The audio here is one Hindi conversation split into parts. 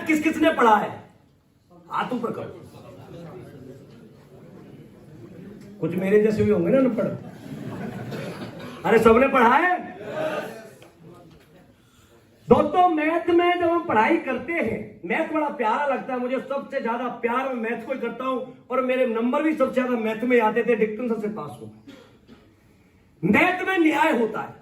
मैथ किस किसने पढ़ा है? हाथ ऊपर करो। कुछ मेरे जैसे भी होंगे ना अनपढ़। अरे सबने पढ़ा है दोस्तों। मैथ में जब हम पढ़ाई करते हैं, मैथ बड़ा प्यारा लगता है मुझे। सबसे ज्यादा प्यार मैं मैथ को ही करता हूं और मेरे नंबर भी सबसे ज्यादा मैथ में आते थे। डिस्टिंक्शन से पास हुआ। मैथ में न्याय होता है।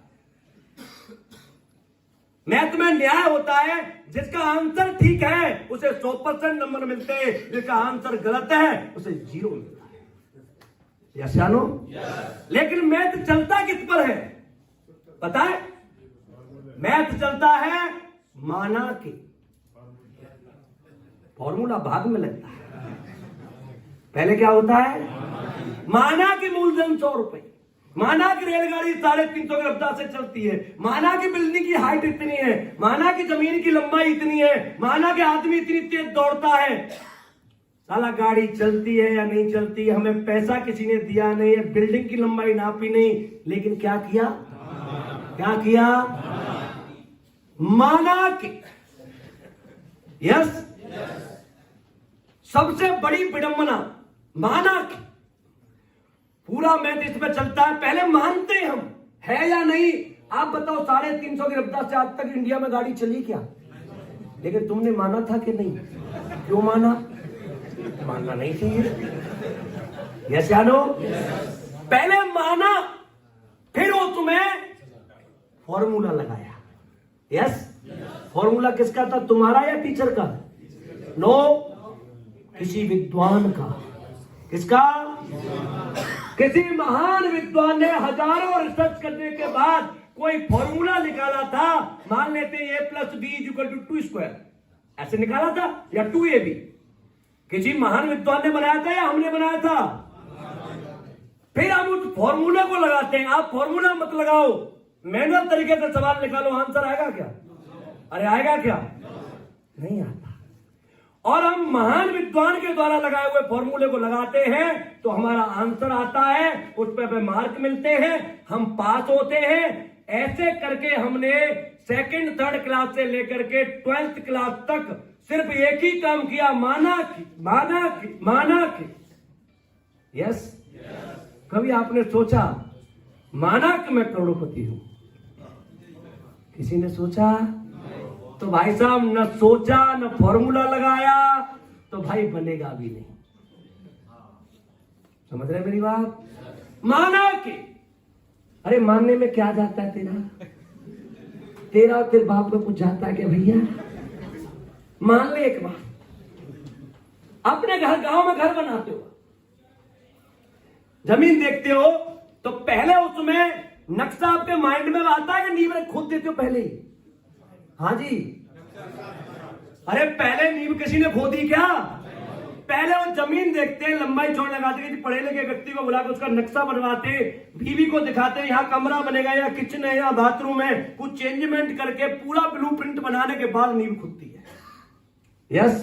मैथ में न्याय होता है। जिसका आंसर ठीक है उसे 100% नंबर मिलते हैं, जिसका आंसर गलत है उसे 0 मिलता है। यस या नो? लेकिन मैथ चलता किस पर है पता है? मैथ चलता है माना के। फॉर्मूला भाग में लगता है। पहले क्या होता है? माना की मूलधन 100 रुपए। माना की रेलगाड़ी 350 की रफ्तार से चलती है। माना की बिल्डिंग की हाइट इतनी है। माना की जमीन की लंबाई इतनी है। माना के आदमी इतनी तेज दौड़ता है। साला गाड़ी चलती है या नहीं चलती, हमें पैसा किसी ने दिया नहीं है, बिल्डिंग की लंबाई नापी नहीं, लेकिन क्या किया? क्या किया? माना कि। यस। सबसे बड़ी विडंबना माना कि। पूरा मैथ इसमें चलता है। पहले मानते हैं हम, है या नहीं? आप बताओ 350 की रफ्तार से आज तक इंडिया में गाड़ी चली क्या? लेकिन तुमने माना था कि नहीं? क्यों माना? मानना नहीं चाहिए। यस या नो? पहले माना, फिर वो तुम्हें फॉर्मूला लगाया। यस। फॉर्मूला किसका था? तुम्हारा या टीचर का? नो, किसी विद्वान का। किसका? किसी महान विद्वान ने हजारों रिसर्च करने के बाद कोई फॉर्मूला निकाला था। मान लेते हैं a+b=2², ऐसे निकाला था, या 2ab। किसी महान विद्वान ने बनाया था या हमने बनाया था? फिर हम उस फॉर्मूले को लगाते हैं। आप फॉर्मूला मत लगाओ, मैनुअल तरीके से सवाल निकालो, आंसर आएगा क्या? अरे आएगा क्या? नहीं आता। और हम महान विद्वान के द्वारा लगाए हुए फॉर्मूले को लगाते हैं तो हमारा आंसर आता है, उस पे मार्क मिलते हैं, हम पास होते हैं। ऐसे करके हमने 2nd 3rd क्लास से लेकर के 12th क्लास तक सिर्फ एक ही काम किया, माना कि, माना कि, माना कि। यस। कभी आपने सोचा माना कि मैं करोड़पति हूं? किसी ने सोचा? तो भाई साहब न सोचा न फॉर्मूला लगाया तो भाई बनेगा भी नहीं। समझ रहे मेरी बात? माना कि। अरे मानने में क्या जाता है तेरा और तेरे बाप में कुछ जाता है क्या भैया? मान ले एक बार, अपने घर गांव में घर बनाते हो, जमीन देखते हो, तो पहले उसमें नक्शा आपके माइंड में आता है कि नींव खोद देते हो पहले ही? हाँ जी। अरे पहले नींव किसी ने खोदी क्या? पहले वो जमीन देखते हैं, लंबाई चौड़ लगाते हैं, पढ़े लिखे व्यक्ति को बुलाकर उसका नक्शा बनवाते, बीवी को दिखाते हैं यहाँ कमरा बनेगा या किचन है या बाथरूम है, कुछ चेंजमेंट करके पूरा ब्लूप्रिंट बनाने के बाद नींव खुदती है। यस।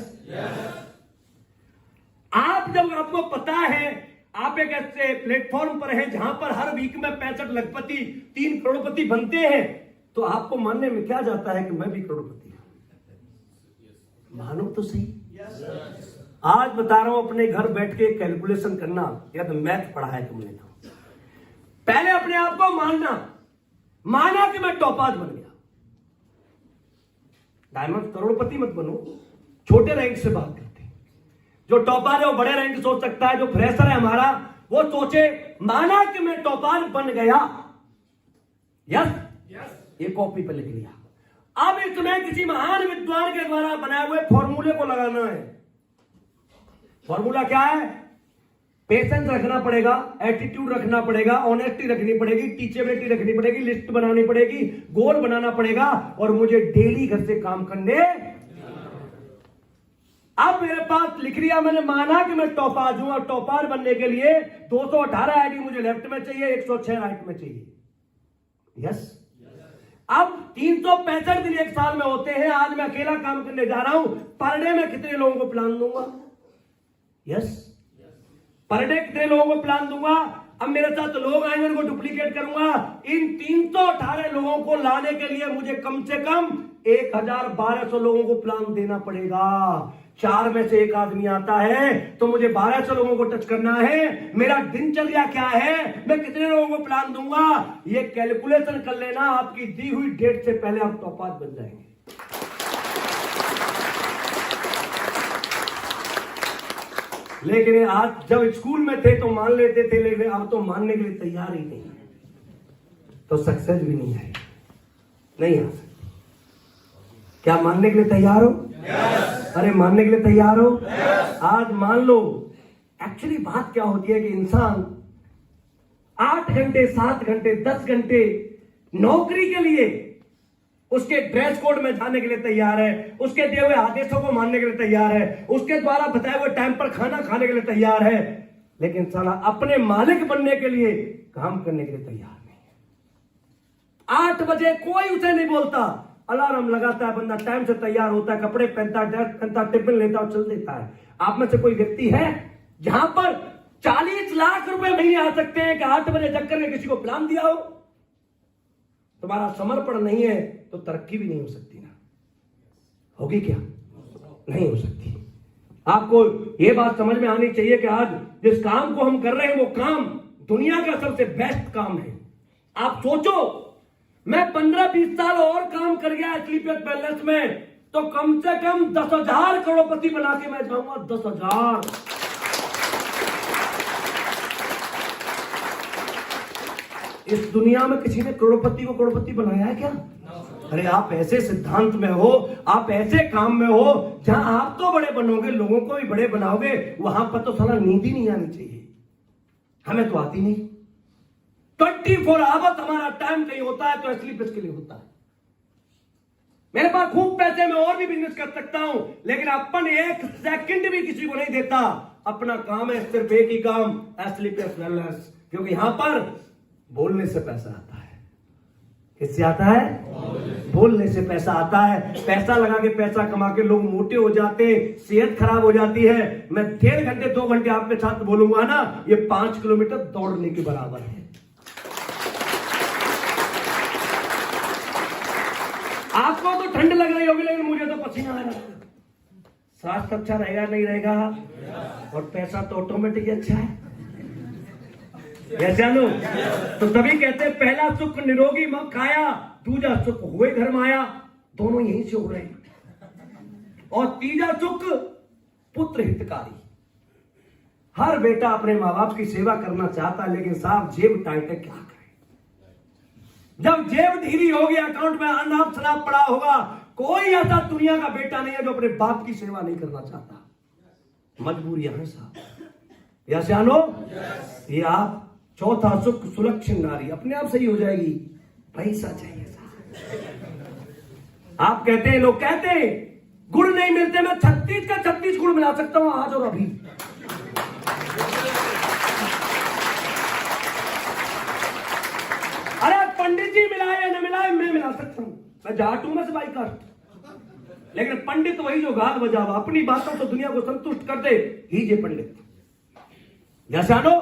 आप जब आपको पता है आप एक ऐसे प्लेटफॉर्म पर हैं जहां पर हर वीक में 65 लखपति 3 करोड़पति बनते हैं, तो आपको मानने में क्या जाता है कि मैं भी करोड़पति हूं? मानो तो सही। आज बता रहा हूं, अपने घर बैठ के कैलकुलेशन करना, या तो मैथ पढ़ा है तुमने तो पहले अपने आप को माना कि मैं टॉपाज बन गया। डायमंड करोड़पति मत बनो, छोटे रैंक से बात करते हैं। जो टॉपाज है वो बड़े रैंक सोच सकता है, जो फ्रेशर है हमारा वो सोचे माना कि मैं टॉपाज बन गया। यस। ये कॉपी पे लिख लिया। अब इसमें किसी महान विद्वान के द्वारा बनाए हुए फॉर्मूले को लगाना है। फॉर्मूला क्या है? पेशेंस रखना पड़ेगा, एटीट्यूड रखना पड़ेगा, ऑनेस्टी रखनी पड़ेगी, टीचेबिलिटी रखनी पड़ेगी, लिस्ट बनानी पड़ेगी, गोल बनाना पड़ेगा, और मुझे डेली घर से काम करने। अब मेरे पास लिख लिया मैंने, माना कि मैं टॉपाज हूं, और टॉपाज बनने के लिए 218 आईडी मुझे लेफ्ट में चाहिए, 106 राइट में चाहिए। यस। अब 365 दिन एक साल में होते हैं। आज मैं अकेला काम करने जा रहा हूं, पर डे में कितने लोगों को प्लान दूंगा? यस। पर डे कितने लोगों को प्लान दूंगा? अब मेरे साथ तो लोग आएंगे, उनको डुप्लीकेट करूंगा। इन 318 लोगों को लाने के लिए मुझे कम से कम 1200 लोगों को प्लान देना पड़ेगा। 4 में से 1 आदमी आता है तो मुझे 1200 लोगों को टच करना है। मेरा दिनचर्या क्या है, मैं कितने लोगों को प्लान दूंगा, ये कैलकुलेशन कर लेना। आपकी दी हुई डेट से पहले आप टॉप 5 बन जाएंगे। लेकिन आज जब स्कूल में थे तो मान लेते थे, लेकिन अब तो मानने के लिए तैयार ही नहीं, तो सक्सेस भी नहीं आई, नहीं आ सकती। क्या मानने के लिए तैयार हो? yes. अरे मानने के लिए तैयार हो? yes. आज मान लो। एक्चुअली बात क्या होती है कि इंसान 8 घंटे 7 घंटे 10 घंटे नौकरी के लिए, उसके ड्रेस कोड में जाने के लिए तैयार है, उसके दिए हुए आदेशों को मानने के लिए तैयार है, उसके द्वारा बताए हुए टाइम पर खाना खाने के लिए तैयार है, लेकिन साला अपने मालिक बनने के लिए काम करने के लिए तैयार नहीं है। 8 बजे कोई उसे नहीं बोलता, अलार्म लगाता है, बंदा टाइम से तैयार होता है, कपड़े पहनता है, ड्रेस पहनता है, टिफिन लेता है, चल देता है। आप में से कोई व्यक्ति है जहां पर 40 लाख रुपए महीने आ सकते हैं कि 8 बजे जग करके किसी को प्लान दिया हो? तुम्हारा समर्पण नहीं है तो तरक्की भी नहीं हो सकती ना। होगी क्या? नहीं हो सकती। आपको यह बात समझ में आनी चाहिए कि आज जिस काम को हम कर रहे हैं वो काम दुनिया का सबसे बेस्ट काम है। आप सोचो, मैं 15-20 साल और काम कर गया स्लीपियस पैलेस में तो कम से कम 10,000 करोड़पति बना के मैं जाऊंगा। 10,000। इस दुनिया में किसी ने करोड़पति को करोड़पति बनाया है क्या? अरे आप ऐसे सिद्धांत में हो, आप ऐसे काम में हो जहां आप तो बड़े बनोगे, लोगों को भी बड़े बनाओगे, वहां पर तो साला नींद ही नहीं आनी चाहिए। हमें तो आती नहीं। 24 आवर्स हमारा टाइम कहीं होता है तो स्लीप इसके लिए होता है। मेरे पास खूब पैसे, में और भी बिजनेस कर सकता हूं, लेकिन अपन 1 सेकंड भी किसी को नहीं देता। अपना काम है सिर्फ एक ही काम, स्लीपियस वेलनेस, क्योंकि यहां पर बोलने से पैसा आता है। किससे आता है? बोलने से पैसा आता है। पैसा लगा के पैसा कमा के लोग मोटे हो जाते हैं, सेहत खराब हो जाती है। मैं 1.5 घंटे 2 घंटे आपके साथ बोलूंगा ना, ये 5 किलोमीटर दौड़ने के बराबर है। आपको तो ठंड लग रही होगी, लेकिन मुझे तो पसीना आ रहा है। स्वास्थ्य अच्छा रहेगा नहीं रहेगा, और पैसा तो ऑटोमेटिक अच्छा है। जानो तो तभी कहते हैं पहला सुख निरोगी मां काया, दूजा सुख हुए घर माया। दोनों यहीं से हो रहे हैं। और तीजा सुख पुत्र हितकारी। हर बेटा अपने मां बाप की सेवा करना चाहता है, लेकिन साहब जेब टाइट है, क्या करें? जब जेब ढीली होगी, अकाउंट में अनाप शनाप पड़ा होगा, कोई ऐसा दुनिया का बेटा नहीं है जो अपने बाप की सेवा नहीं करना चाहता। मजबूरियां हैं साहब। या जानो ये आप चौथा सुख सुलक्षण नारी, अपने आप सही हो जाएगी। पैसा चाहिए साहब। आप कहते हैं, लोग कहते हैं गुड़ नहीं मिलते, मैं 36 का 36 गुड़ मिला सकता हूं आज और अभी। अरे पंडित जी मिलाए या न मिलाए, मैं मिला सकता हूं। मैं जाट हूं, मैं सबाई कास्ट, लेकिन पंडित वही जो गाल बजावा, अपनी बातों से दुनिया को संतुष्ट कर दे, ही जे पंडित। जैसा नो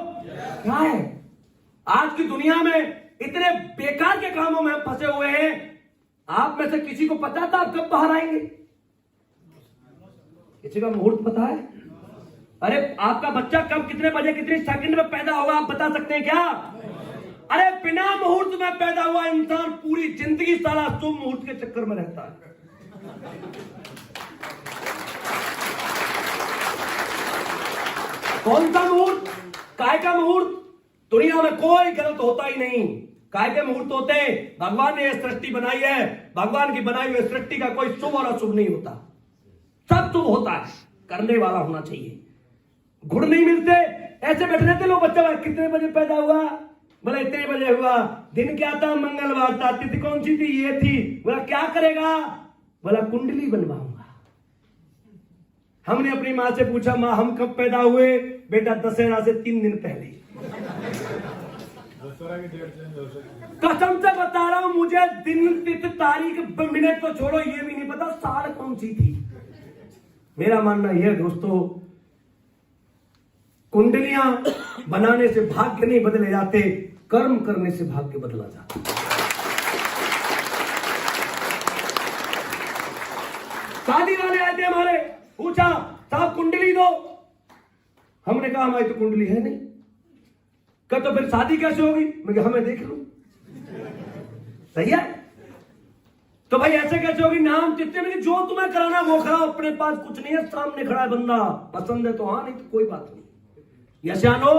क्या है आज की दुनिया में, इतने बेकार के कामों में हम फंसे हुए हैं। आप में से किसी को पता था आप कब बाहर आएंगे? किसी का मुहूर्त पता है? अरे आपका बच्चा कब, कितने बजे, कितने सेकंड में पैदा होगा, आप बता सकते हैं क्या? अरे बिना मुहूर्त में पैदा हुआ इंसान पूरी जिंदगी सारा शुभ मुहूर्त के चक्कर में रहता है। कौन सा मुहूर्त? काय का मुहूर्त? दुनिया में कोई गलत होता ही नहीं। काय के मुहूर्त होते हैं? भगवान ने यह सृष्टि बनाई है, भगवान की बनाई हुई सृष्टि का कोई शुभ और अशुभ नहीं होता, सब शुभ होता है। करने वाला होना चाहिए। गुड़ नहीं मिलते, ऐसे बैठ रहते लोग। बच्चा कितने बजे पैदा हुआ? बोला इतने बजे हुआ। दिन क्या था? मंगलवार था। तिथि कौन सी थी? ये थी। बोला क्या करेगा? बोला कुंडली बनवाऊंगा। हमने अपनी मां से पूछा, मां हम कब पैदा हुए? बेटा दशहरा से 3 दिन पहले। कसम से बता रहा हूं, मुझे दिन, तिथि, तारीख, मिनट तो छोड़ो, ये भी नहीं पता साल कौन सी थी। मेरा मानना यह दोस्तों, कुंडलियां बनाने से भाग्य नहीं बदले जाते, कर्म करने से भाग्य बदला जाता। शादी वाले आए थे हमारे, पूछा साहब कुंडली दो। हमने कहा हमारी तो कुंडली है नहीं। कहा तो फिर शादी कैसे होगी? मैं कहा हमें देख लो। सही है? तो भाई ऐसे कैसे होगी? नाम कितने में जो तुम्हें कराना वो कराओ, अपने पास कुछ नहीं है, सामने खड़ा है बंदा, पसंद है तो हाँ, नहीं तो कोई बात नहीं। यशानो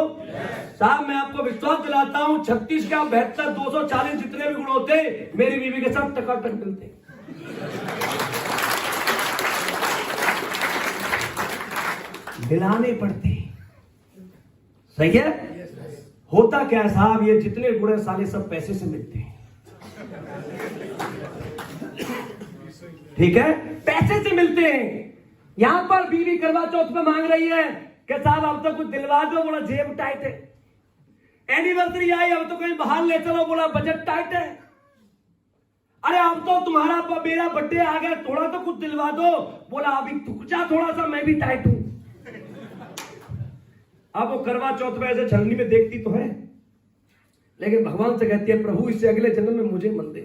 साहब मैं आपको विश्वास दिलाता हूं 36 का 72 240 जितने भी गुण होते मेरी बीवी के साथ टकाटक मिलते। मिलाने पड़ते। सही है? होता क्या है साहब, ये जितने गुण है साले सब पैसे से मिलते हैं। ठीक है, पैसे से मिलते हैं। यहां पर बीवी करवा चौथ में मांग रही है कि साहब अब तो कुछ दिलवा दो, बोला जेब टाइट है। एनिवर्सरी आई, अब तो कहीं बाहर ले चलो, बोला बजट टाइट है। अरे अब तो तुम्हारा मेरा बर्थडे आ गया, थोड़ा तो कुछ दिलवा दो, बोला अभी तुक जा थोड़ा सा, मैं भी टाइट हूं। अब वो करवा चौथ में ऐसे छलनी में देखती तो है, लेकिन भगवान से कहती है प्रभु इससे अगले जन्म में मुझे मत दे।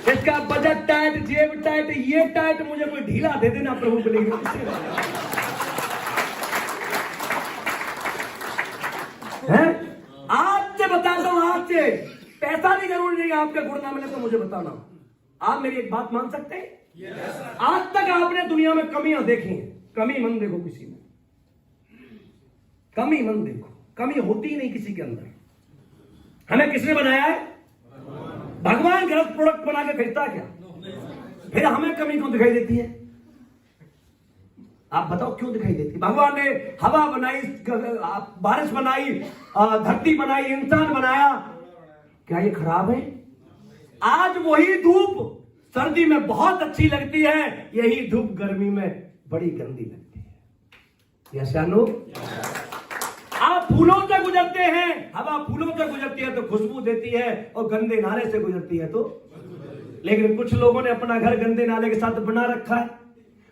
इसका बजट टाइट, जेब टाइट, ये टाइट, मुझे कोई ढीला दे देना प्रभु के लिए। आज से बताता हूं, आज से पैसा भी जरूरी नहीं, आपके गुण ना मिले तो मुझे बताना। आप मेरी एक बात मान सकते हैं? आज तक आपने दुनिया में कमियां देखी हैं, कमी मन देखो किसी में, कमी मन देखो, कमी होती ही नहीं किसी के अंदर। हमें किसने बनाया है? भगवान गलत प्रोडक्ट बना के भेजता क्या? फिर हमें कमी क्यों दिखाई देती है? आप बताओ क्यों दिखाई देती? भगवान ने हवा बनाई, बारिश बनाई, धरती बनाई, इंसान बनाया, क्या ये खराब है? आज वही धूप सर्दी में बहुत अच्छी लगती है, यही धूप गर्मी में बड़ी गंदी लगती है। यशानो आप फूलों से गुजरते हैं, हवा फूलों से गुजरती है तो खुशबू देती है, और गंदे नाले से गुजरती है तो। लेकिन कुछ लोगों ने अपना घर गंदे नाले के साथ बना रखा है,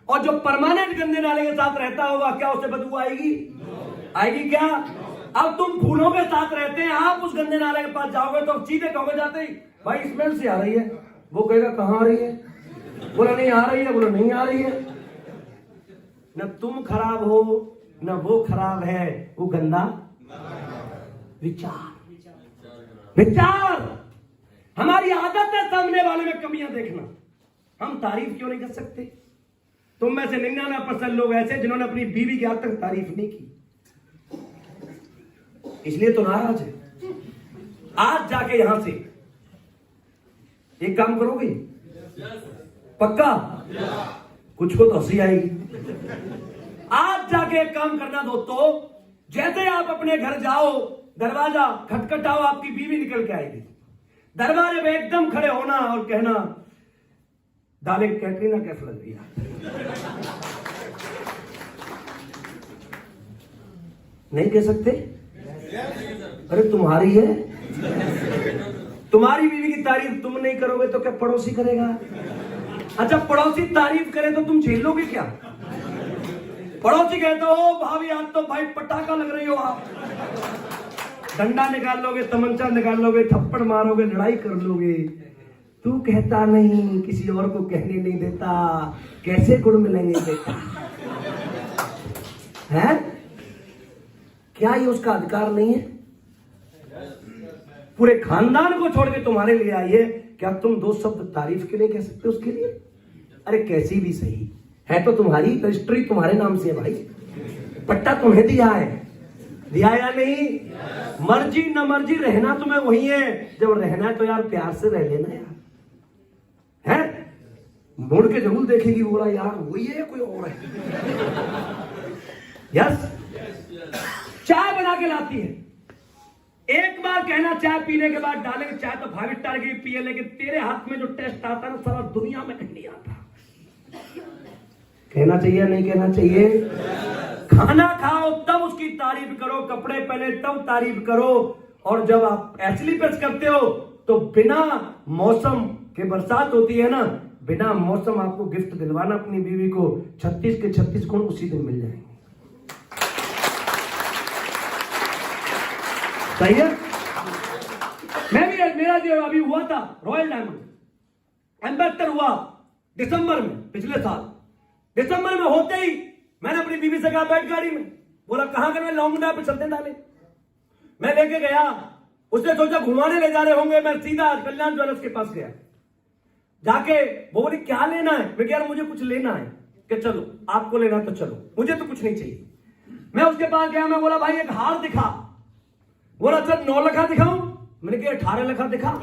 और जो परमानेंट गंदे नाले के साथ रहता होगा क्या उसे बदबू आएगी? आएगी क्या? अब तुम फूलों के साथ रहते हैं, आप उस गंदे नाले के पास जाओगे तो सीधे कहोगे जाते ही भाई स्मेल से आ रही है, वो कहेगा कहां आ रही है? बोला नहीं आ रही है, बोला नहीं आ रही है। न तुम खराब हो न वो खराब है, वो गंदा विचार। विचार हमारी आदत है सामने वाले में कमियां देखना। हम तारीफ क्यों नहीं कर सकते? तुम में से 99% लोग ऐसे जिन्होंने अपनी बीवी की आज तक तारीफ नहीं की, इसलिए तो नाराज है। आज जाके यहां से एक काम करोगे? पक्का? कुछ को तो हंसी आएगी। आज जाके एक काम करना दोस्तों, जैसे आप अपने घर जाओ, दरवाजा खटखटाओ, आपकी बीवी निकल के आएगी। दरवाजे पे एकदम खड़े होना और कहना डार्लिंग कैटरीना कैसे लग रही है? नहीं कह सकते? अरे तुम्हारी है, तुम्हारी बीवी की तारीफ तुम नहीं करोगे तो क्या पड़ोसी करेगा? अच्छा पड़ोसी तारीफ करे तो तुम झेलोगे क्या? पड़ोसी कहते हो भाभी आज तो भाई पटाखा लग रही हो आप, डंडा निकाल लोगे, तमंचा निकाल लोगे, थप्पड़ मारोगे, लड़ाई कर लोगे। तू कहता नहीं, किसी और को कहने नहीं देता, कैसे गुण मिलेंगे बेटा? है क्या ये उसका अधिकार नहीं है? पूरे खानदान को छोड़ के तुम्हारे लिए आई है, क्या तुम दो शब्द तारीफ के लिए कह सकते हो उसके लिए? अरे कैसी भी सही है तो तुम्हारी रजिस्ट्री तुम्हारे नाम से है भाई, पट्टा तुम्हें दिया है, दिया या नहीं? मर्जी न मर्जी रहना तुम्हें वही है। जब रहना है तो यार प्यार से रह लेना यार, है? मुड़ के जरूर देखेगी, बोला यार वही है कोई और है। यस, चाय बना के लाती है, एक बार कहना चाय पीने के बाद डालेंगे चाय तो 5 स्टार की पिए, लेकिन तेरे हाथ में जो टेस्ट आता है ना सारा दुनिया में कहीं नहीं आता। कहना चाहिए नहीं कहना चाहिए? खाना खाओ तब उसकी तारीफ करो, कपड़े पहने तब तारीफ करो, और जब आप एस्लीपेस करते हो तो बिना मौसम के बरसात होती है ना, बिना मौसम आपको गिफ्ट दिलवाना अपनी बीवी को, 36 के 36 गुण उसी दिन मिल जाएंगे। सही है। मैं भी, मेरा जो अभी हुआ था रॉयल डायमंड एम्बेसडर हुआ दिसंबर में, पिछले साल दिसंबर में होते ही मैंने अपनी बीवी से कहा बैठ गाड़ी में, बोला कहां करना, लॉन्ग ड्राइव पे चलते डाले। मैं लेके गया, उसने सोचा घुमाने ले जा रहे होंगे, मैं सीधा कल्याण ज्वेलर्स के पास गया। जाके वो बोली क्या लेना है, मैं कह रहा मुझे कुछ लेना है, कि चलो आपको लेना तो चलो, मुझे तो कुछ नहीं चाहिए। मैं उसके पास गया, मैं बोला भाई एक हार दिखा, बोला चल 9 लाख दिखाऊं, मैंने कहा 18 लाख दिखा।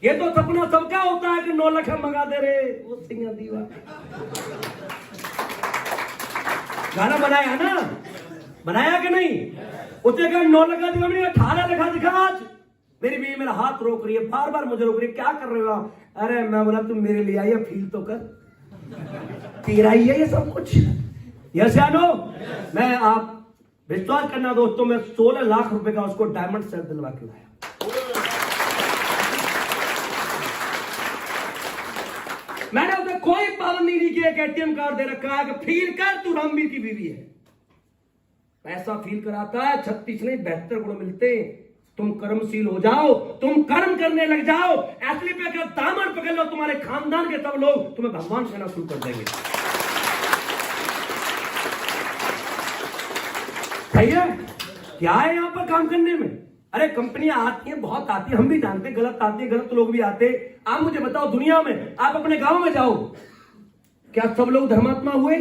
ये तो सपना सबका होता है कि 9 लाख मंगा दे रहे, वो सिंह दीवा गाना बनाया ना, बनाया कि नहीं? उसने कहा 9 लाख दिखा, मैंने 18 लाख दिखा। आज मेरी बीवी मेरा हाथ रोक रही है, बार बार मुझे रोक रही है, क्या कर रहे हो? अरे मैं बोला तुम मेरे लिए आई, फील तो कर, तेरा ही है ये सब कुछ। यस या नो? मैं, आप विश्वास करना दोस्तों, मैं 16 लाख रुपए का उसको डायमंड सेट दिलवा के लाया। मैंने उसे कोई पाबंदी नहीं की, एक एटीएम कार्ड दे रखा है कि फील कर तू रणबीर की बीवी है। पैसा फील कराता है, 36 नहीं 72 गुण मिलते। तुम कर्मशील हो जाओ, तुम कर्म करने लग जाओ, असली पे का दामन पकड़ लो, तुम्हारे खानदान के सब लोग तुम्हें भगवान कहना शुरू कर देंगे। सही है? क्या है यहां पर काम करने में? अरे कंपनियां आती हैं, बहुत आती है, हम भी जानते हैं गलत आती है, गलत लोग भी आते। आप मुझे बताओ, दुनिया में आप अपने गांव में जाओ, क्या सब लोग धर्मात्मा हुए?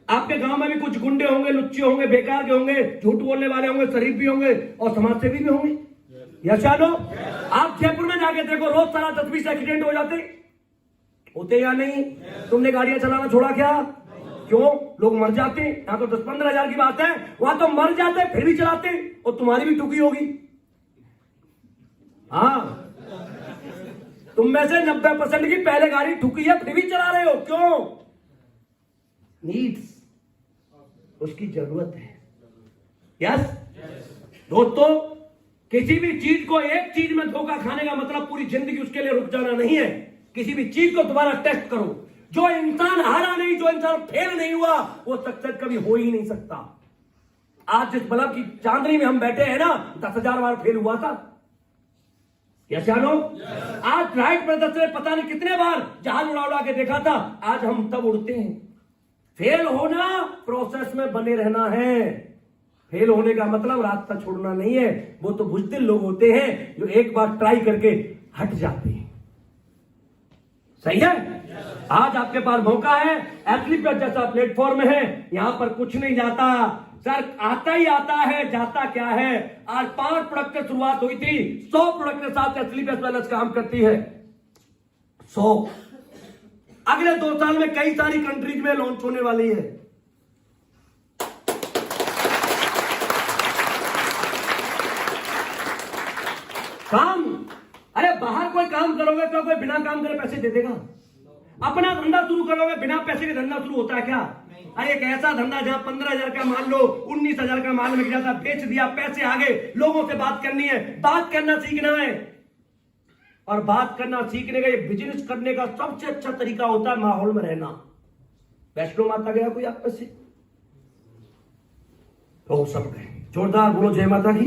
आपके गांव में भी कुछ गुंडे होंगे, लुच्चे होंगे, बेकार के होंगे, झूठ बोलने वाले होंगे, शरीफ भी होंगे और समाज सेवी भी होंगे। यस या नो? आप जयपुर में जाके देखो, रोज सारा 10-20 एक्सीडेंट हो जाते होते या नहीं? तुमने गाड़ियां चलाना छोड़ा क्या? क्यों? लोग मर जाते। यहां तो 10-15 हजार की बात है, वहां तो मर जाते फिर भी चलाते, और तुम्हारी भी ठुकी होगी। हाँ, तुम में से 90% की पहले गाड़ी ठुकी है, फिर भी चला रहे हो। क्यों? नीड्स, उसकी जरूरत है। यस दोस्तों, किसी भी चीज को एक चीज में धोखा खाने का मतलब पूरी जिंदगी उसके लिए रुक जाना नहीं है। किसी भी चीज को दोबारा टेस्ट करो। जो इंसान हारा नहीं, जो इंसान फेल नहीं हुआ, वो सक्सेस कभी हो ही नहीं सकता। आज जिस बल्ब की चांदनी में हम बैठे हैं ना, 10,000 बार फेल हुआ था। यस या नो? आज राइट ब्रदर्स ने पता नहीं कितने बार जहाज उड़ा उड़ा के देखा था, आज हम तब उड़ते हैं। फेल होना प्रोसेस में बने रहना है। फेल होने का मतलब रास्ता छोड़ना नहीं है। वो तो बुज़दिल लोग होते हैं जो एक बार ट्राई करके हट जाते हैं। सही है? आज आपके पास मौका है, एप्लीकेशन जैसा प्लेटफॉर्म है, यहां पर कुछ नहीं जाता सर, आता ही आता है, जाता क्या है। आज 5 प्रोडक्ट की शुरुआत हुई थी, 100 प्रोडक्ट के साथ एप्लीकेशन वेलनेस काम करती है। 100 अगले 2 साल में कई सारी कंट्रीज में लॉन्च होने वाली है। काम, अरे बाहर कोई काम करोगे तो कोई बिना काम करे पैसे दे देगा? अपना धंधा शुरू करोगे बिना पैसे के धंधा शुरू होता है क्या? अरे एक ऐसा धंधा जहां 15,000 का मान लो, 19,000 का माल मिल जाता, बेच दिया, पैसे आ गए। लोगों से बात करनी है, बात करना सीखना है। और बात करना सीखने का, ये बिजनेस करने का सबसे अच्छा तरीका होता है माहौल में रहना। वैष्णो माता गया कोई आप में से? तो सब गए, जोरदार बोलो जय माता की।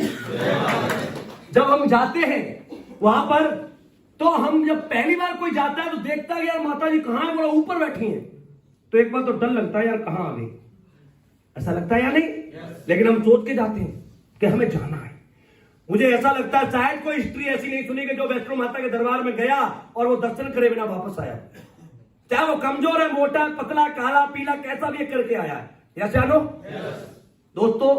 जब हम जाते हैं वहां पर, तो हम जब पहली बार कोई जाता है तो देखता है यार माता जी कहां है, बोला ऊपर बैठी हैं। तो एक बार तो डर लगता है यार कहां आ गई, ऐसा लगता है या नहीं? लेकिन हम सोच के जाते हैं कि हमें जाना है। मुझे ऐसा लगता है शायद कोई हिस्ट्री ऐसी नहीं सुनी कि जो वैष्णो माता के दरबार में गया और वो दर्शन करे बिना वापस आया। चाहे वो कमजोर है, मोटा, पतला, काला, पीला, कैसा भी करके आया है। यस या नो? दोस्तों,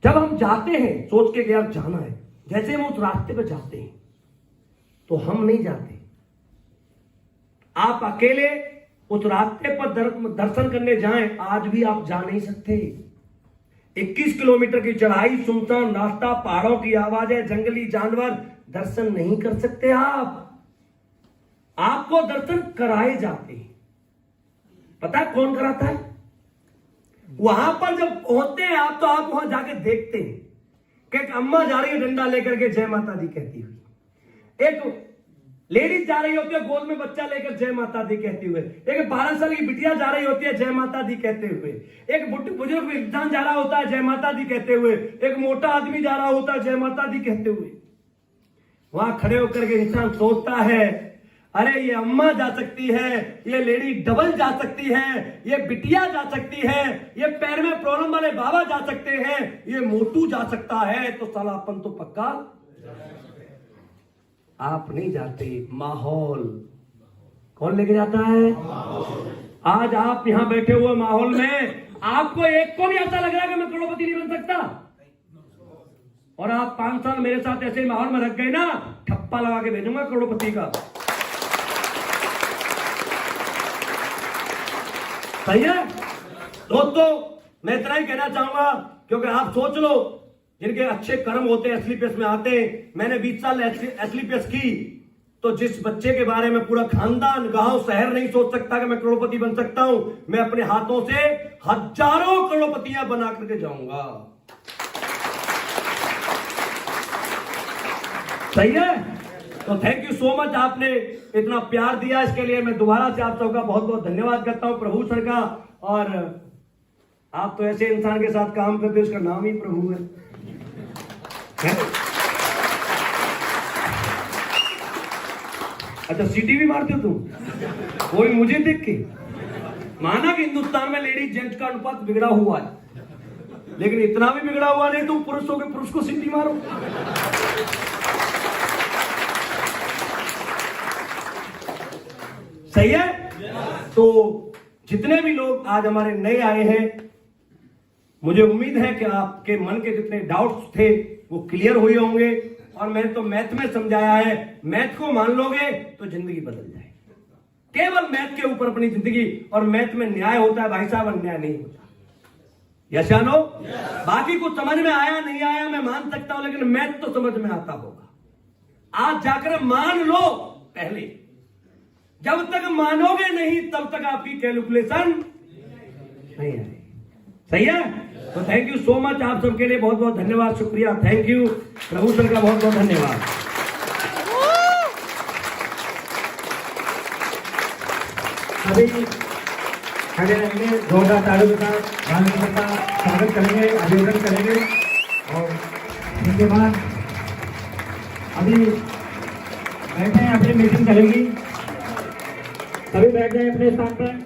जब हम जाते हैं सोच के यार जाना है, जैसे हम उस रास्ते पर जाते हैं तो हम नहीं जाते। आप अकेले उस रास्ते पर दर्शन करने जाएं, आज भी आप जा नहीं सकते। 21 किलोमीटर की चढ़ाई, सुनसान रास्ता, पहाड़ों की आवाजें, जंगली जानवर, दर्शन नहीं कर सकते आप। आपको दर्शन कराए जाते हैं। पता है कौन कराता है? वहां पर जब पहुंचते हैं आप, तो आप वहां जाके देखते हैं कि एक अम्मा जा रही है डंडा लेकर के, जय माता दी कहती हुई। एक लेडीज जा रही होती है गोद में बच्चा लेकर जय माता दी कहते हुए, एक 12 साल की बिटिया जा रही होती है जय माता दी कहते हुए, एक बुजुर्ग इंसान जा रहा होता है जय माता दी कहते हुए, एक मोटा आदमी जा रहा होता है जय माता दी कहते हुए। वहां खड़े होकर के इंसान सोचता है अरे ये अम्मा जा सकती है, ये लेडी डबल जा सकती है, ये बिटिया जा सकती है, ये पैर में प्रॉब्लम वाले बाबा जा सकते हैं, ये मोटू जा सकता है, तो साला अपन तो पक्का आप नहीं जाते। माहौल कौन लेके जाता है? आज आप यहां बैठे हुए माहौल में आपको एक को भी ऐसा लग रहा है कि मैं करोड़पति नहीं बन सकता, और आप 5 साल मेरे साथ ऐसे माहौल में रख गए ना, ठप्पा लगा के भेजूंगा करोड़पति का। सही है दोस्तों, मैं इतना ही कहना चाहूंगा, क्योंकि आप सोच लो जिनके अच्छे कर्म होते हैं एसलीपीएस में आते हैं। मैंने 20 साल एसलीपीएस की, तो जिस बच्चे के बारे में पूरा खानदान गांव शहर नहीं सोच सकता कि मैं करोड़पति बन सकता हूं, मैं अपने हाथों से हजारों करोड़पतियां बना करके जाऊंगा। सही है, तो थैंक यू सो मच, आपने इतना प्यार दिया, इसके लिए मैं दोबारा से आप सबका बहुत बहुत धन्यवाद करता हूं, प्रभु सर का। और आप तो ऐसे इंसान के साथ काम करते हो, उसका नाम ही प्रभु है। अच्छा सीटी भी मारते हो तुम? कोई मुझे देख के माना कि हिंदुस्तान में लेडीज जेंट्स का अनुपात बिगड़ा हुआ है, लेकिन इतना भी बिगड़ा हुआ नहीं तुम पुरुषों के पुरुष को सीटी मारो। सही है, तो जितने भी लोग आज हमारे नए आए हैं, मुझे उम्मीद है कि आपके मन के जितने डाउट्स थे वो क्लियर हुए होंगे, और मैंने तो मैथ में समझाया है, मैथ को मान लोगे तो जिंदगी बदल जाएगी। केवल मैथ के ऊपर अपनी जिंदगी, और मैथ में न्याय होता है भाई साहब, अन्याय नहीं होता। यस या नो? बाकी कुछ समझ में आया नहीं आया मैं मान सकता हूं, लेकिन मैथ तो समझ में आता होगा। आज जाकर मान लो, पहले जब तक मानोगे नहीं तब तक आपकी कैलकुलेशन नहीं आएगी। सही है, तो थैंक यू सो मच, आप सबके लिए बहुत बहुत धन्यवाद, शुक्रिया, थैंक यू, प्रभु सर का बहुत बहुत धन्यवाद। अभी खड़े रहेंगे, जोरदार तालियों के साथ माननीय का स्वागत करेंगे, अभिवादन करेंगे, और इसके बाद अभी बैठे हैं, अपनी मीटिंग चलेगी, सभी बैठ जाए अपने स्थान पर।